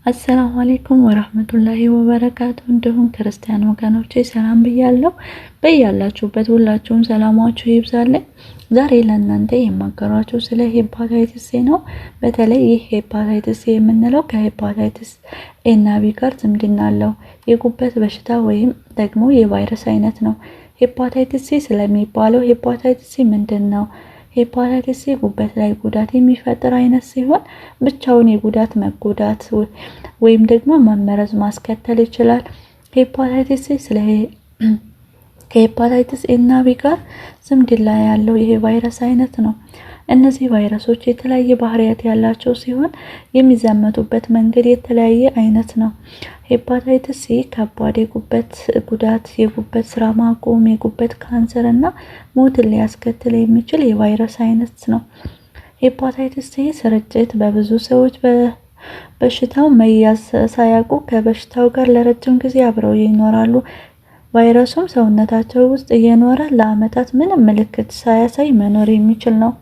አሰላሙ አለይኩም ወራህመቱላሂ ወበረካቱ። እንዲሁም ክርስቲያን ወገኖቼ ሰላም ብያለሁ። በያላችሁበት ሁላችሁም ሰላማችሁ ይብዛልኝ። ዛሬ ለእናንተ የማገራችሁ ስለ ሄፓታይቲስ ሲ ነው። በተለይ ይህ ሄፓታይቲስ ሲ የምንለው ከሄፓታይቲስ ኤ እና ቢ ጋር ዝምድና አለው። የጉበት በሽታ ወይም ደግሞ የቫይረስ አይነት ነው። ሄፓታይቲስ ሲ ስለሚባለው ሄፓታይቲስ ሲ ምንድነው? ሄፓታይቲስ ሲ ጉበት ላይ ጉዳት የሚፈጥር አይነት ሲሆን ብቻውን የጉዳት መጎዳት ወይም ደግሞ መመረዝ ማስከተል ይችላል። ሄፓታይቲስ ሲ ከሄፓታይቲስ ኤ እና ቢ ጋር ዝምድና ያለው ይሄ ቫይረስ አይነት ነው። እነዚህ ቫይረሶች የተለያየ ባህሪያት ያላቸው ሲሆን የሚዛመቱበት መንገድ የተለያየ አይነት ነው። ሄፓታይቲስ ሲ ከባድ የጉበት ጉዳት፣ የጉበት ስራ ማቆም፣ የጉበት ካንሰር እና ሞትን ሊያስከትል የሚችል የቫይረስ አይነት ነው። ሄፓታይቲስ ሲ ስርጭት በብዙ ሰዎች በሽታው መያዝ ሳያውቁ ከበሽታው ጋር ለረጅም ጊዜ አብረው ይኖራሉ። ቫይረሱም ሰውነታቸው ውስጥ እየኖረ ለዓመታት ምንም ምልክት ሳያሳይ መኖር የሚችል ነው።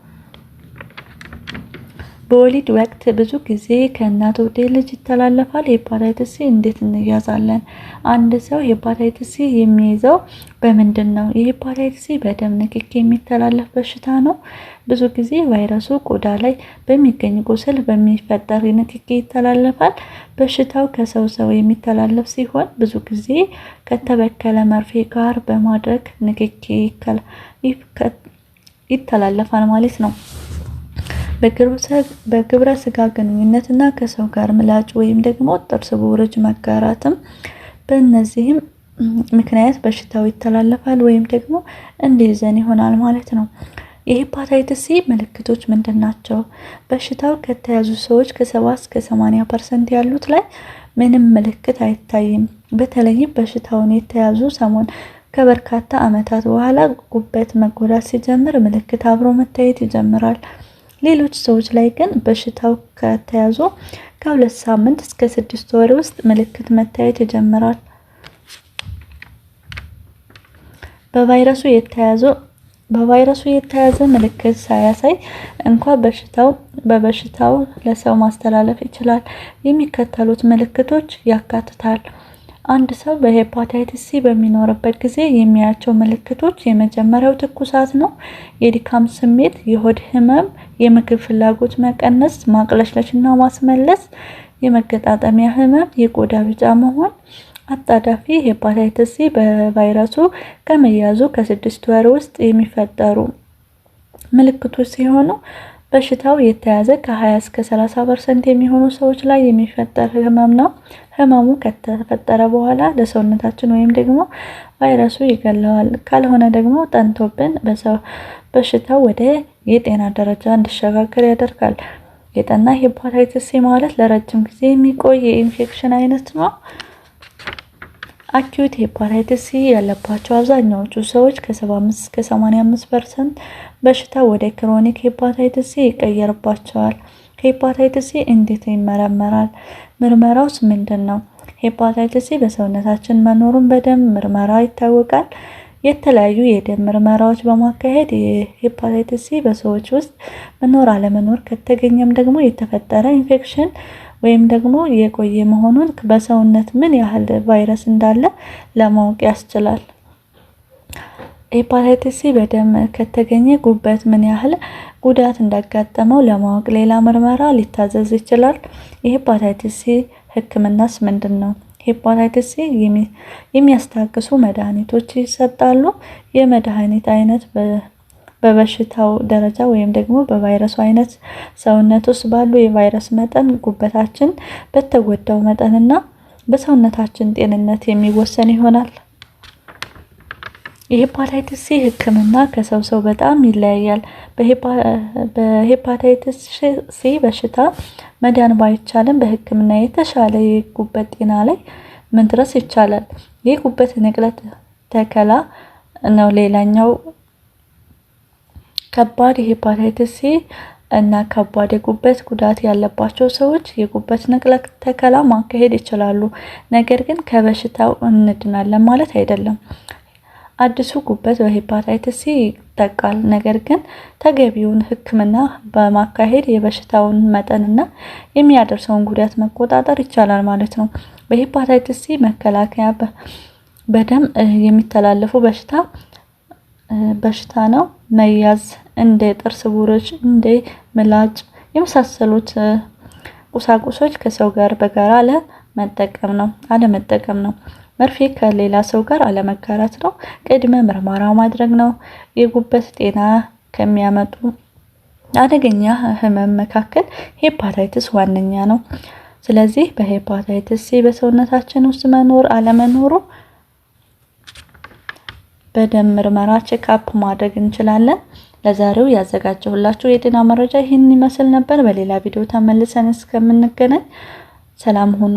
በወሊድ ወቅት ብዙ ጊዜ ከእናት ወደ ልጅ ይተላለፋል። ሄፓታይቲስ ሲ እንዴት እንያዛለን? አንድ ሰው ሄፓታይቲስ ሲ የሚይዘው በምንድን ነው? የሄፓታይቲስ ሲ በደም ንክኪ የሚተላለፍ በሽታ ነው። ብዙ ጊዜ ቫይረሱ ቆዳ ላይ በሚገኝ ቁስል በሚፈጠር ንክኪ ይተላለፋል። በሽታው ከሰው ሰው የሚተላለፍ ሲሆን ብዙ ጊዜ ከተበከለ መርፌ ጋር በማድረግ ንክኪ ይተላለፋል ማለት ነው። በግብረ ስጋ ግንኙነት እና ከሰው ጋር ምላጭ ወይም ደግሞ ጥርስ ቦርጭ መጋራትም በእነዚህም ምክንያት በሽታው ይተላለፋል ወይም ደግሞ እንዲይዘን ይሆናል ማለት ነው። የሄፓታይቲስ ሲ ምልክቶች ምንድናቸው? በሽታው ከተያዙ ሰዎች ከ70 እስከ 80% ያሉት ላይ ምንም ምልክት አይታይም። በተለይም በሽታውን የተያዙ ሰሞን ከበርካታ ዓመታት በኋላ ጉበት መጎዳት ሲጀምር ምልክት አብሮ መታየት ይጀምራል። ሌሎች ሰዎች ላይ ግን በሽታው ከተያዙ ከ2 ሳምንት እስከ 6 ወር ውስጥ ምልክት መታየት ይጀምራል። በቫይረሱ የተያዘ ምልክት ሳያሳይ እንኳን በበሽታው ለሰው ማስተላለፍ ይችላል። የሚከተሉት ምልክቶች ያካትታል። አንድ ሰው በሄፓታይቲስ ሲ በሚኖርበት ጊዜ የሚያያቸው ምልክቶች የመጀመሪያው ትኩሳት ነው። የድካም ስሜት፣ የሆድ ህመም፣ የምግብ ፍላጎት መቀነስ፣ ማቅለሽለሽና ማስመለስ፣ የመገጣጠሚያ ህመም፣ የቆዳ ቢጫ መሆን። አጣዳፊ ሄፓታይቲስ ሲ በቫይረሱ ከመያዙ ከ6 ወር ውስጥ የሚፈጠሩ ምልክቶች ሲሆኑ በሽታው የተያዘ ከ20 እስከ 30% የሚሆኑ ሰዎች ላይ የሚፈጠር ህመም ነው። ህመሙ ከተፈጠረ በኋላ ለሰውነታችን ወይም ደግሞ ቫይረሱ ይገለዋል። ካልሆነ ደግሞ ጠንቶብን በሽታው ወደ የጤና ደረጃ እንዲሸጋገር ያደርጋል። የጠና ሄፓታይቲስ ሲ ማለት ለረጅም ጊዜ የሚቆይ የኢንፌክሽን አይነት ነው። አኪዩት ሄፓታይቲስ ሲ ያለባቸው አብዛኛዎቹ ሰዎች ከ75 እስከ 85% በሽታው ወደ ክሮኒክ ሄፓታይቲስ ሲ ይቀየርባቸዋል። ሄፓታይቲስ ሲ እንዴት ይመረመራል? ምርመራውስ ምንድነው? ሄፓታይቲስ ሲ በሰውነታችን መኖሩን በደም ምርመራ ይታወቃል። የተለያዩ የደም ምርመራዎች በማካሄድ የሄፓታይቲስ ሲ በሰዎች ውስጥ መኖር አለመኖር ከተገኘም ደግሞ የተፈጠረ ኢንፌክሽን ወይም ደግሞ የቆየ መሆኑን በሰውነት ምን ያህል ቫይረስ እንዳለ ለማወቅ ያስችላል። ሄፓታይቲስ ሲ በደም ከተገኘ ጉበት ምን ያህል ጉዳት እንዳጋጠመው ለማወቅ ሌላ ምርመራ ሊታዘዝ ይችላል። የሄፓታይቲስ ሲ ሕክምናስ ምንድነው? ሄፓታይቲስ ሲ የሚያስታግሱ መድኃኒቶች ይሰጣሉ። የመድኃኒት አይነት በበሽታው ደረጃ ወይም ደግሞ በቫይረሱ አይነት ሰውነት ውስጥ ባሉ የቫይረስ መጠን፣ ጉበታችን በተጎዳው መጠንና በሰውነታችን ጤንነት የሚወሰን ይሆናል። የሄፓታይቲስ ሲ ህክምና ከሰው ሰው በጣም ይለያያል። በሄፓታይቲስ ሲ በሽታ መዳን ባይቻልም በህክምና የተሻለ የጉበት ጤና ላይ መድረስ ይቻላል። የጉበት ንቅለ ተከላ ነው ሌላኛው ከባድ የሄፓታይቲስ ሲ እና ከባድ የጉበት ጉዳት ያለባቸው ሰዎች የጉበት ንቅለ ተከላ ማካሄድ ይችላሉ። ነገር ግን ከበሽታው እንድናለን ማለት አይደለም። አዲሱ ጉበት በሄፓታይተስ ሲ ይጠቃል። ነገር ግን ተገቢውን ሕክምና በማካሄድ የበሽታውን መጠንና የሚያደርሰውን ጉዳት መቆጣጠር ይቻላል ማለት ነው። በሄፓታይተስ ሲ መከላከያ በደም የሚተላለፉ በሽታ ነው። መያዝ እንደ ጥርስ ቡርሽ፣ እንደ ምላጭ የመሳሰሉት ቁሳቁሶች ከሰው ጋር በጋራ አለመጠቀም ነው። መርፌ ከሌላ ሰው ጋር አለመጋራት ነው። ቅድመ ምርመራ ማድረግ ነው። የጉበት ጤና ከሚያመጡ አደገኛ ህመም መካከል ሄፓታይተስ ዋነኛ ነው። ስለዚህ በሄፓታይተስ ሲ በሰውነታችን ውስጥ መኖር አለመኖሩ በደም ምርመራ ቼክአፕ ማድረግ እንችላለን። ለዛሬው ያዘጋጀሁላችሁ የጤና መረጃ ይህን ይመስል ነበር። በሌላ ቪዲዮ ተመልሰን እስከምንገናኝ ሰላም ሁኑ።